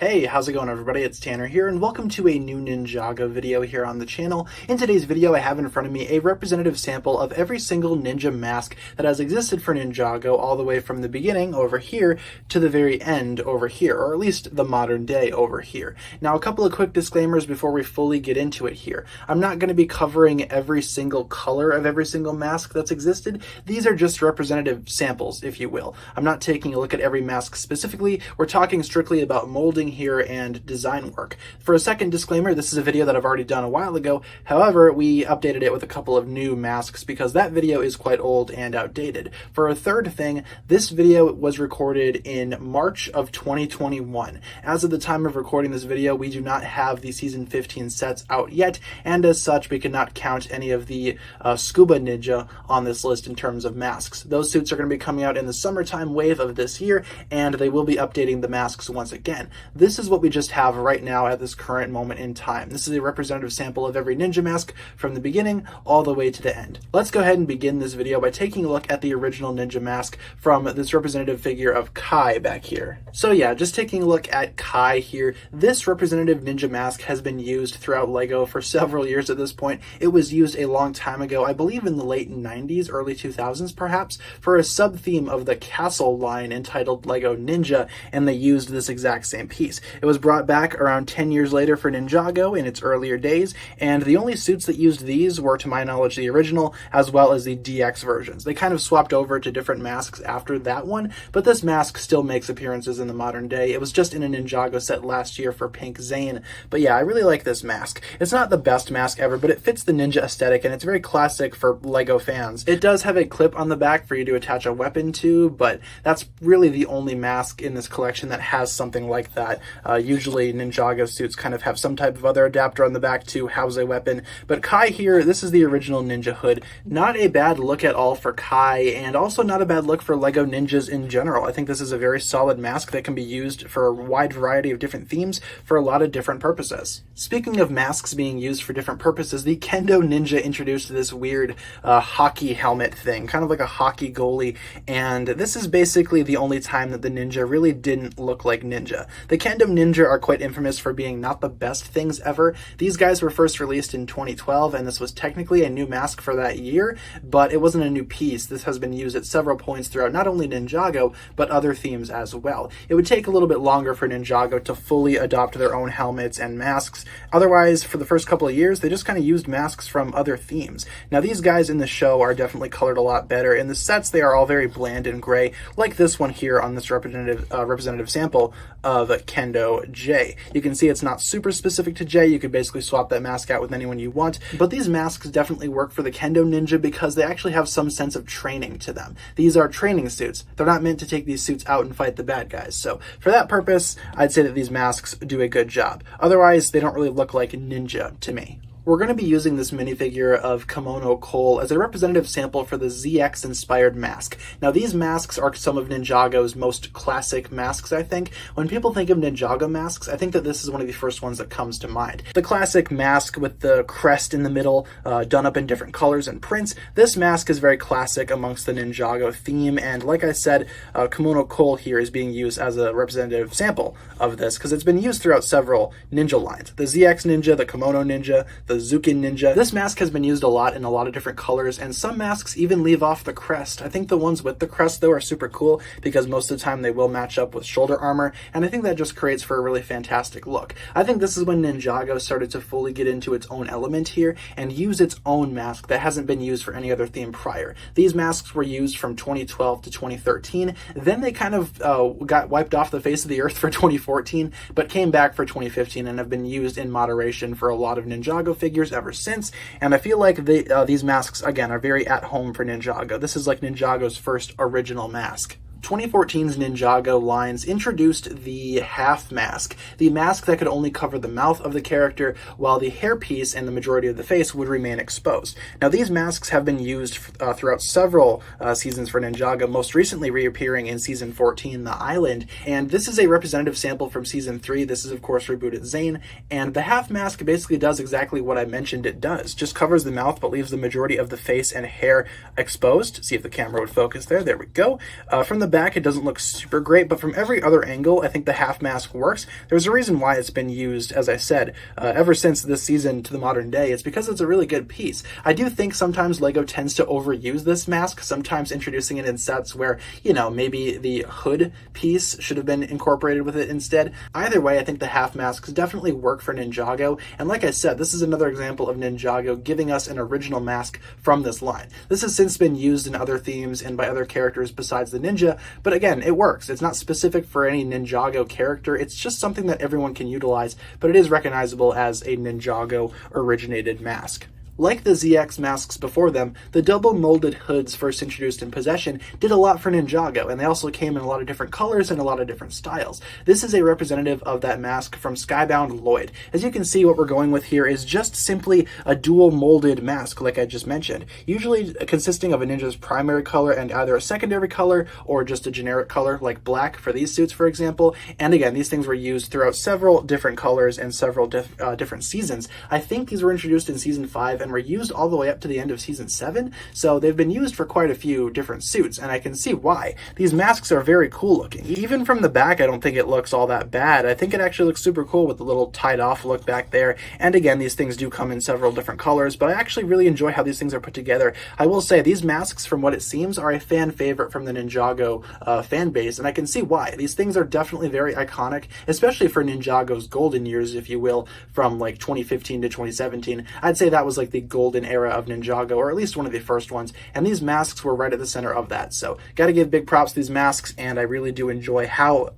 Hey, how's it going everybody? It's Tanner here and welcome to a new Ninjago video here on the channel. In today's video I have in front of me a representative sample of every single ninja mask that has existed for Ninjago all the way from the beginning over here to the very end over here, or at least the modern day over here. Now a couple of quick disclaimers before we fully get into it here. I'm not going to be covering every single color of every single mask that's existed. These are just representative samples, if you will. I'm not taking a look at every mask specifically. We're talking strictly about molding here and design work. For a second disclaimer, this is a video that I've already done a while ago. However, we updated it with a couple of new masks because that video is quite old and outdated. For a third thing, this video was recorded in March of 2021. As of the time of recording this video, we do not have the season 15 sets out yet, and as such, we cannot count any of the scuba ninja on this list in terms of masks. Those suits are going to be coming out in the summertime wave of this year, and they will be updating the masks once again. This is what we just have right now at this current moment in time. This is a representative sample of every ninja mask from the beginning all the way to the end. Let's go ahead and begin this video by taking a look at the original ninja mask from this representative figure of Kai back here. So yeah, just taking a look at Kai here, this representative ninja mask has been used throughout LEGO for several years at this point. It was used a long time ago, I believe in the late 90s, early 2000s perhaps, for a sub-theme of the Castle line entitled LEGO Ninja, and they used this exact same piece. It was brought back around 10 years later for Ninjago in its earlier days, and the only suits that used these were, to my knowledge, the original as well as the DX versions. They kind of swapped over to different masks after that one, but this mask still makes appearances in the modern day. It was just in a Ninjago set last year for Pink Zane, but yeah, I really like this mask. It's not the best mask ever, but it fits the ninja aesthetic, and it's very classic for LEGO fans. It does have a clip on the back for you to attach a weapon to, but that's really the only mask in this collection that has something like that. Usually Ninjago suits kind of have some type of other adapter on the back to house a weapon, but Kai here, this is the original ninja hood. Not a bad look at all for Kai, and also not a bad look for LEGO ninjas in general. I think this is a very solid mask that can be used for a wide variety of different themes for a lot of different purposes. Speaking of masks being used for different purposes, the Kendo Ninja introduced this weird hockey helmet thing, kind of like a hockey goalie, and this is basically the only time that the ninja really didn't look like ninja. The Kendo Ninja are quite infamous for being not the best things ever. These guys were first released in 2012, and this was technically a new mask for that year, but it wasn't a new piece. This has been used at several points throughout not only Ninjago, but other themes as well. It would take a little bit longer for Ninjago to fully adopt their own helmets and masks. Otherwise, for the first couple of years, they just kind of used masks from other themes. Now, these guys in the show are definitely colored a lot better. In the sets, they are all very bland and gray, like this one here on this representative sample of Kendo J. You can see it's not super specific to J. You could basically swap that mask out with anyone you want, but these masks definitely work for the Kendo Ninja because they actually have some sense of training to them. These are training suits. They're not meant to take these suits out and fight the bad guys. So for that purpose, I'd say that these masks do a good job. Otherwise, they don't really look like ninja to me. We're going to be using this minifigure of Kimono Cole as a representative sample for the ZX-inspired mask. Now, these masks are some of Ninjago's most classic masks, I think. When people think of Ninjago masks, I think that this is one of the first ones that comes to mind. The classic mask with the crest in the middle, done up in different colors and prints. This mask is very classic amongst the Ninjago theme, and like I said, Kimono Cole here is being used as a representative sample of this, because it's been used throughout several ninja lines. The ZX Ninja, the Kimono Ninja, the Zukin Ninja. This mask has been used a lot in a lot of different colors, and some masks even leave off the crest. I think the ones with the crest, though, are super cool because most of the time they will match up with shoulder armor, and I think that just creates for a really fantastic look. I think this is when Ninjago started to fully get into its own element here and use its own mask that hasn't been used for any other theme prior. These masks were used from 2012 to 2013, then they kind of got wiped off the face of the earth for 2014, but came back for 2015 and have been used in moderation for a lot of Ninjago figures ever since, and I feel like these masks, again, are very at home for Ninjago. This is like Ninjago's first original mask. 2014's Ninjago lines introduced the half mask, the mask that could only cover the mouth of the character while the hairpiece and the majority of the face would remain exposed. Now, these masks have been used throughout several seasons for Ninjago, most recently reappearing in Season 14, The Island, and this is a representative sample from Season 3. This is, of course, rebooted Zane, and the half mask basically does exactly what I mentioned it does, just covers the mouth but leaves the majority of the face and hair exposed. See if the camera would focus there. There we go. From the back, it doesn't look super great, but from every other angle, I think the half mask works. There's a reason why it's been used, as I said, ever since this season to the modern day. It's because it's a really good piece. I do think sometimes LEGO tends to overuse this mask, sometimes introducing it in sets where, you know, maybe the hood piece should have been incorporated with it instead. Either way, I think the half masks definitely work for Ninjago, and like I said, this is another example of Ninjago giving us an original mask from this line. This has since been used in other themes and by other characters besides the ninja, but again, it works. It's not specific for any Ninjago character, it's just something that everyone can utilize, but it is recognizable as a Ninjago originated mask. Like the ZX masks before them, the double molded hoods first introduced in Possession did a lot for Ninjago, and they also came in a lot of different colors and a lot of different styles. This is a representative of that mask from Skybound Lloyd. As you can see, what we're going with here is just simply a dual molded mask, like I just mentioned, usually consisting of a ninja's primary color and either a secondary color or just a generic color, like black for these suits, for example. And again, these things were used throughout several different colors and several different seasons. I think these were introduced in Season 5 and were used all the way up to the end of Season 7, so they've been used for quite a few different suits, and I can see why. These masks are very cool looking. Even from the back, I don't think it looks all that bad. I think it actually looks super cool with the little tied off look back there, and again, these things do come in several different colors, but I actually really enjoy how these things are put together. I will say, these masks, from what it seems, are a fan favorite from the Ninjago fan base, and I can see why. These things are definitely very iconic, especially for Ninjago's golden years, if you will, from like 2015 to 2017. I'd say that was like the golden era of Ninjago, or at least one of the first ones, and these masks were right at the center of that. So gotta give big props to these masks, and I really do enjoy how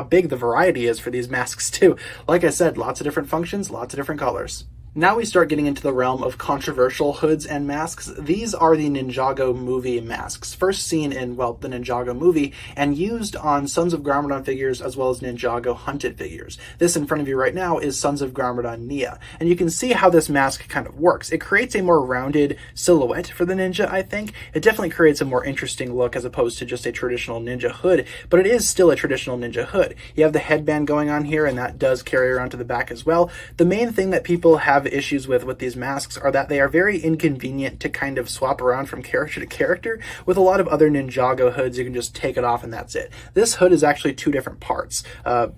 big the variety is for these masks too. Like I said, lots of different functions, lots of different colors. Now we start getting into the realm of controversial hoods and masks. These are the Ninjago movie masks, first seen in, well, the Ninjago movie, and used on Sons of Garmadon figures as well as Ninjago Hunted figures. This in front of you right now is Sons of Garmadon Nia, and you can see how this mask kind of works. It creates a more rounded silhouette for the ninja, I think. It definitely creates a more interesting look as opposed to just a traditional ninja hood, but it is still a traditional ninja hood. You have the headband going on here, and that does carry around to the back as well. The main thing that people have issues with these masks are that they are very inconvenient to kind of swap around from character to character. With a lot of other Ninjago hoods, you can just take it off and that's it. This hood is actually two different parts.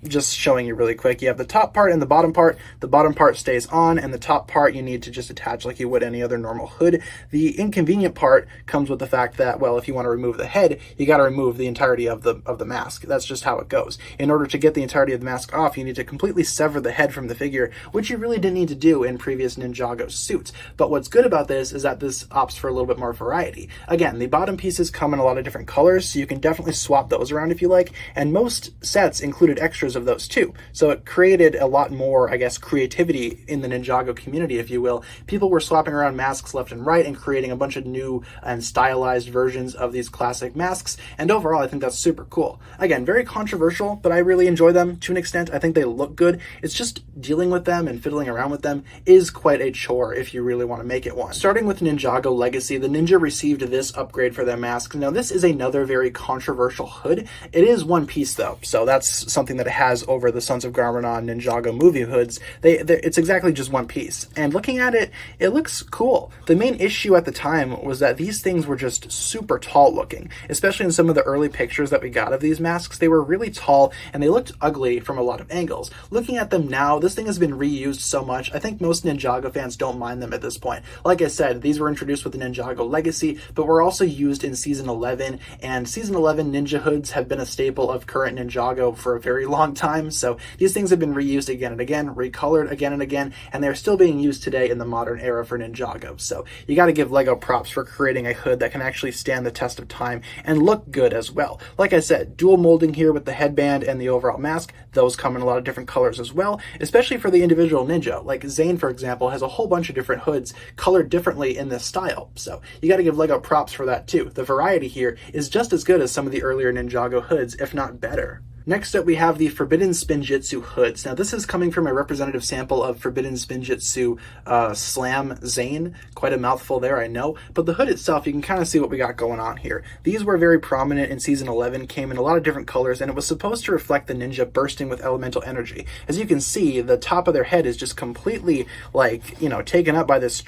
Just showing you really quick, you have the top part and the bottom part. The bottom part stays on, and the top part you need to just attach like you would any other normal hood. The inconvenient part comes with the fact that, well, if you want to remove the head, you got to remove the entirety of the mask. That's just how it goes. In order to get the entirety of the mask off, you need to completely sever the head from the figure, which you really didn't need to do in previous Ninjago suits. But what's good about this is that this opts for a little bit more variety. Again, the bottom pieces come in a lot of different colors, so you can definitely swap those around if you like, and most sets included extras of those too. So it created a lot more, I guess, creativity in the Ninjago community, if you will. People were swapping around masks left and right and creating a bunch of new and stylized versions of these classic masks, and overall I think that's super cool. Again, very controversial, but I really enjoy them to an extent. I think they look good. It's just dealing with them and fiddling around with them is quite a chore if you really want to make it one. Starting with Ninjago Legacy, the Ninja received this upgrade for their masks. Now this is another very controversial hood. It is one piece though, so that's something that it has over the Sons of Garmadon Ninjago movie hoods. It's exactly just one piece, and looking at it, it looks cool. The main issue at the time was that these things were just super tall looking, especially in some of the early pictures that we got of these masks. They were really tall and they looked ugly from a lot of angles. Looking at them now, this thing has been reused so much, I think most Ninjago fans don't mind them at this point. Like I said, these were introduced with the Ninjago Legacy, but were also used in Season 11, and Season 11 ninja hoods have been a staple of current Ninjago for a very long time, so these things have been reused again and again, recolored again and again, and they're still being used today in the modern era for Ninjago. So you got to give LEGO props for creating a hood that can actually stand the test of time and look good as well. Like I said, dual molding here with the headband and the overall mask. Those come in a lot of different colors as well, especially for the individual ninja. Like Zane, for example, has a whole bunch of different hoods colored differently in this style, so you got to give LEGO props for that too. The variety here is just as good as some of the earlier Ninjago hoods, if not better. Next up, we have the Forbidden Spinjitsu hoods. Now, this is coming from a representative sample of Forbidden Spinjitsu Slam Zane. Quite a mouthful there, I know. But the hood itself, you can kind of see what we got going on here. These were very prominent in Season 11, came in a lot of different colors, and it was supposed to reflect the ninja bursting with elemental energy. As you can see, the top of their head is just completely, like, you know, taken up by this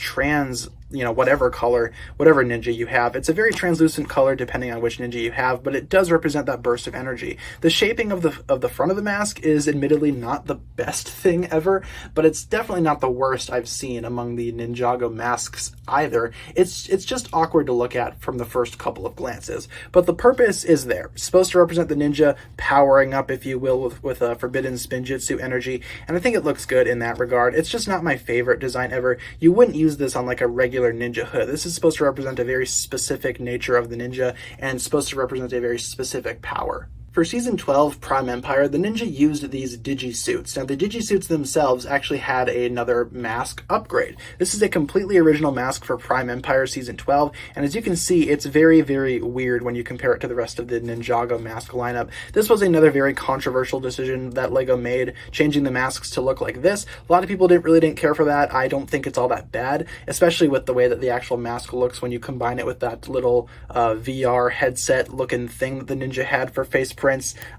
whatever color, whatever ninja you have. It's a very translucent color depending on which ninja you have, but it does represent that burst of energy. The shaping of the front of the mask is admittedly not the best thing ever, but it's definitely not the worst I've seen among the Ninjago masks either. It's just awkward to look at from the first couple of glances, but the purpose is there. It's supposed to represent the ninja powering up, if you will, with a forbidden Spinjitsu energy, and I think it looks good in that regard. It's just not my favorite design ever. You wouldn't use this on like a regular ninja hood. This is supposed to represent a very specific nature of the ninja and supposed to represent a very specific power. For Season 12 Prime Empire, the ninja used these Digi Suits. Now, the Digi Suits themselves actually had another mask upgrade. This is a completely original mask for Prime Empire Season 12, and as you can see, it's very, very weird when you compare it to the rest of the Ninjago mask lineup. This was another very controversial decision that LEGO made, changing the masks to look like this. A lot of people didn't care for that. I don't think it's all that bad, especially with the way that the actual mask looks when you combine it with that little VR headset looking thing that the ninja had for face prints.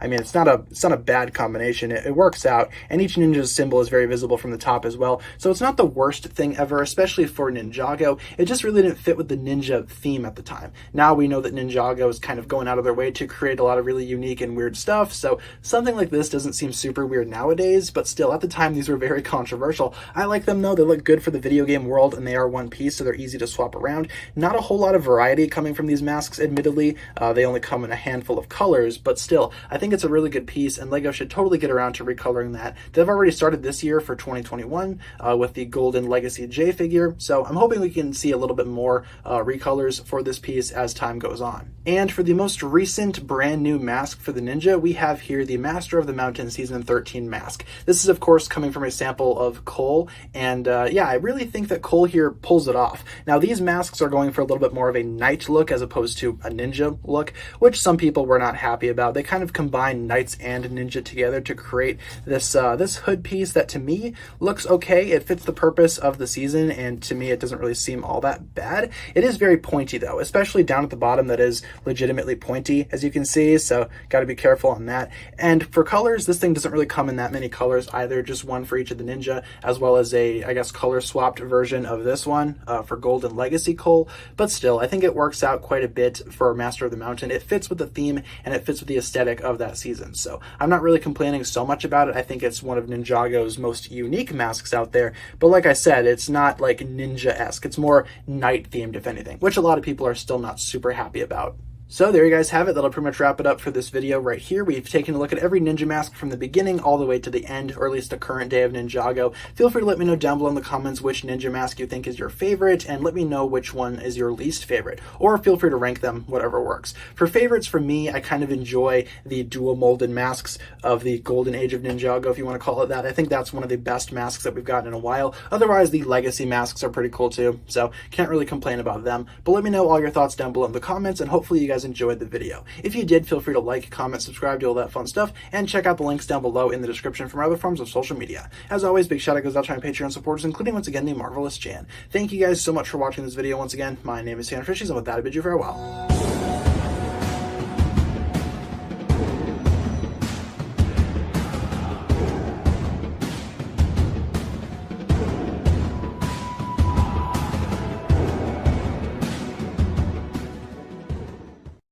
I mean, it's not a bad combination. It works out, and each ninja's symbol is very visible from the top as well. So it's not the worst thing ever, especially for Ninjago. It just really didn't fit with the ninja theme at the time. Now we know that Ninjago is kind of going out of their way to create a lot of really unique and weird stuff, so something like this doesn't seem super weird nowadays, but still, at the time, these were very controversial. I like them though. They look good for the video game world, and they are one piece, so they're easy to swap around. Not a whole lot of variety coming from these masks, admittedly. They only come in a handful of colors, but still, I think it's a really good piece, and LEGO should totally get around to recoloring that. They've already started this year for 2021 with the Golden Legacy J figure, so I'm hoping we can see a little bit more recolors for this piece as time goes on. And for the most recent brand new mask for the ninja, we have here the Master of the Mountain Season 13 mask. This is, of course, coming from a sample of Cole, and yeah, I really think that Cole here pulls it off. Now, these masks are going for a little bit more of a knight look as opposed to a ninja look, which some people were not happy about. They kind of combine knights and ninja together to create this this hood piece that to me looks okay. It fits the purpose of the season, and to me it doesn't really seem all that bad. It is very pointy though, especially down at the bottom. That is legitimately pointy, as you can see, so got to be careful on that. And for colors, this thing doesn't really come in that many colors either, just one for each of the ninja, as well as a, I guess, color swapped version of this one for Golden Legacy Cole. But still, I think it works out quite a bit for Master of the Mountain. It fits with the theme, and it fits with the aesthetic of that season, so I'm not really complaining so much about it. I think it's one of Ninjago's most unique masks out there, but like I said, it's not like ninja-esque. It's more knight themed, if anything, which a lot of people are still not super happy about. So there you guys have it. That'll pretty much wrap it up for this video right here. We've taken a look at every ninja mask from the beginning all the way to the end, or at least the current day of Ninjago. Feel free to let me know down below in the comments which ninja mask you think is your favorite, and let me know which one is your least favorite, or feel free to rank them, whatever works. For favorites, for me, I kind of enjoy the dual molded masks of the golden age of Ninjago, if you want to call it that. I think that's one of the best masks that we've gotten in a while. Otherwise, the legacy masks are pretty cool too, so can't really complain about them. But let me know all your thoughts down below in the comments, and hopefully you guys enjoyed the video. If you did, feel free to like, comment, subscribe, do all that fun stuff, and check out the links down below in the description for my other forms of social media. As always, big shout out goes out to my Patreon supporters, including once again the Marvelous Jan. Thank you guys so much for watching this video once again. My name is TannerFishies, and with that I bid you farewell.